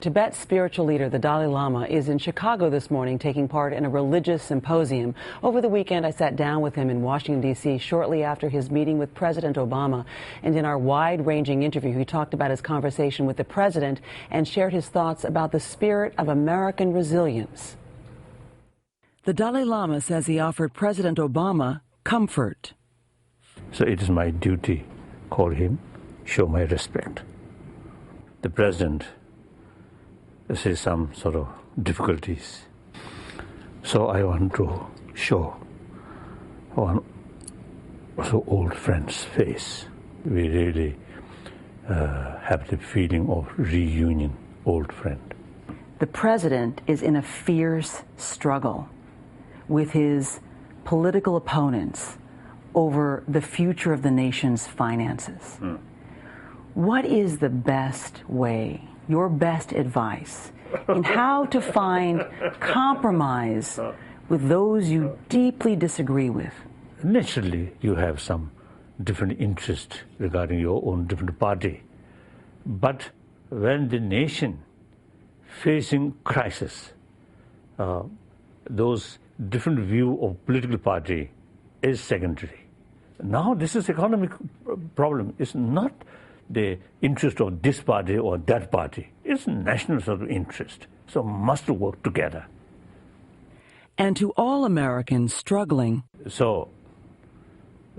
Tibet's spiritual leader, the Dalai Lama, is in Chicago this morning taking part in a religious symposium. Over the weekend, I sat down with him in Washington, D.C. shortly after his meeting with President Obama. And in our wide-ranging interview, he talked about his conversation with the president and shared his thoughts about the spirit of American resilience. The Dalai Lama says he offered President Obama comfort. So it is my duty, call him, show my respect. The president faces some sort of difficulties. So I want to show one also old friend's face. We really have the feeling of reunion, old friend. The president is in a fierce struggle with his political opponents over the future of the nation's finances. What is the best way, your best advice, in how to find compromise with those you deeply disagree with? Naturally, you have some different interests regarding your own different party. But when the nation facing crisis, those different view of political party is secondary. Now this is economic problem. It's not the interest of this party or that party. It's national sort of interest. So must work together. And to all Americans struggling. So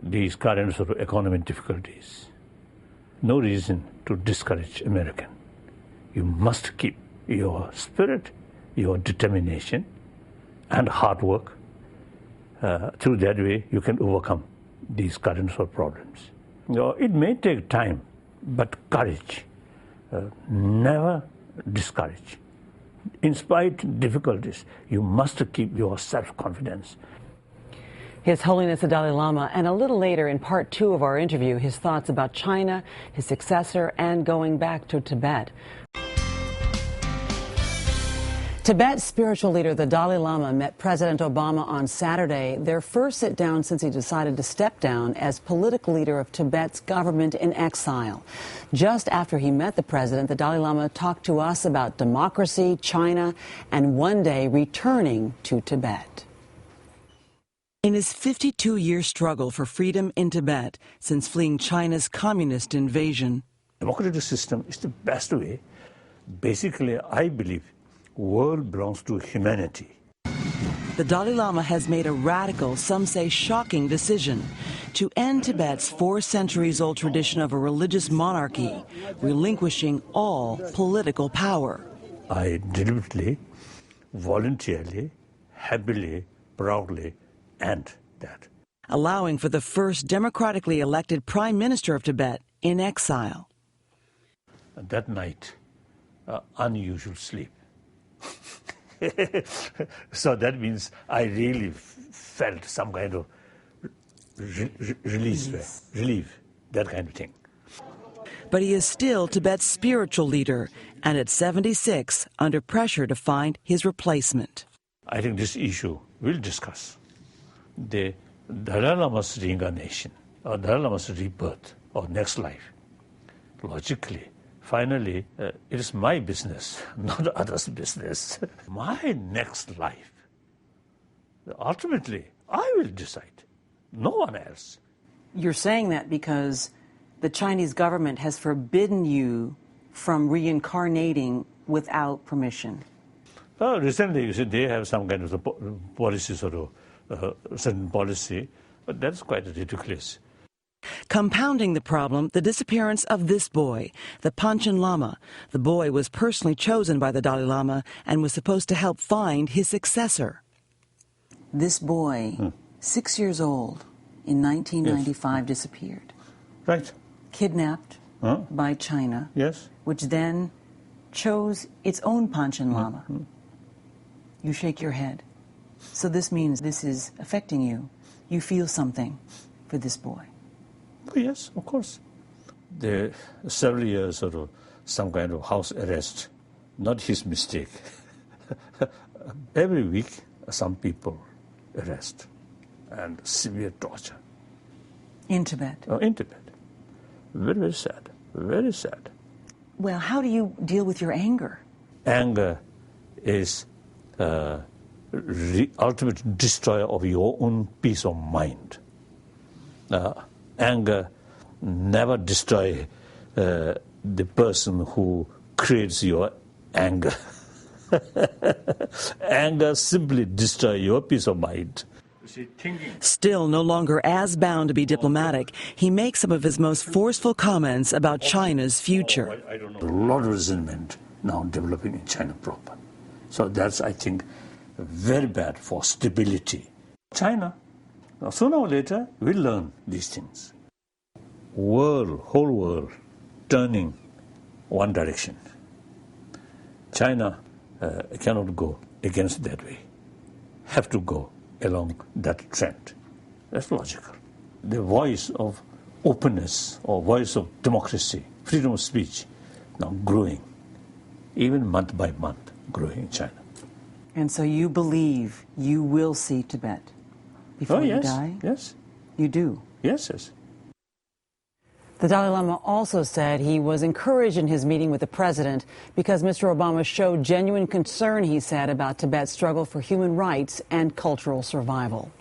these current sort of economic difficulties, no reason to discourage American. You must keep your spirit, your determination, and hard work. Through that way, you can overcome these current sort of problems. It may take time, but courage, never discourage. In spite of difficulties, you must keep your self-confidence. His Holiness the Dalai Lama, and a little later in part 2 of our interview, his thoughts about China, his successor, and going back to Tibet. Tibet's spiritual leader, the Dalai Lama, met President Obama on Saturday, their first sit-down since he decided to step down as political leader of Tibet's government in exile. Just after he met the president, the Dalai Lama talked to us about democracy, China, and one day returning to Tibet. In his 52-year struggle for freedom in Tibet since fleeing China's communist invasion. Democratic system is the best way. Basically, I believe world belongs to humanity. The Dalai Lama has made a radical, some say shocking, decision to end Tibet's 4 centuries-old tradition of a religious monarchy, relinquishing all political power. I deliberately, voluntarily, happily, proudly end that. Allowing for the first democratically elected prime minister of Tibet in exile. That night, unusual sleep. So that means I really felt some kind of relief, that kind of thing. But he is still Tibet's spiritual leader, and at 76, under pressure to find his replacement. I think this issue we'll discuss. The Dalai Lama's reincarnation, or Dalai Lama's rebirth, or next life. Logically, finally, it is my business, not others' business. My next life, ultimately, I will decide, no one else. You're saying that because the Chinese government has forbidden you from reincarnating without permission. Recently, you see, they have some kind of policy, sort of certain policy, but that's quite ridiculous. Compounding the problem, the disappearance of this boy, the Panchen Lama. The boy was personally chosen by the Dalai Lama and was supposed to help find his successor. This boy, 6 years old, in 1995 disappeared. Right. Kidnapped by China, which then chose its own Panchen Lama. You shake your head. So this means this is affecting you. You feel something for this boy. Oh, yes, of course. The several years or some kind of house arrest, not his mistake. Every week, some people arrest and severe torture. In Tibet? Oh, in Tibet. Very, very sad. Very sad. Well, how do you deal with your anger? anger is ultimate destroyer of your own peace of mind. Anger never destroy the person who creates your anger. Anger simply destroy your peace of mind. Still no longer as bound to be diplomatic, he makes some of his most forceful comments about China's future. A lot of resentment now developing in China proper. So that's, I think, very bad for stability. China, sooner or later, will learn these things. Whole world, turning one direction. China cannot go against that way. Have to go along that trend. That's logical. The voice of openness or voice of democracy, freedom of speech, now growing, even month by month, growing in China. And so you believe you will see Tibet before you die? Yes. You do? Yes. The Dalai Lama also said he was encouraged in his meeting with the president because Mr. Obama showed genuine concern, he said, about Tibet's struggle for human rights and cultural survival.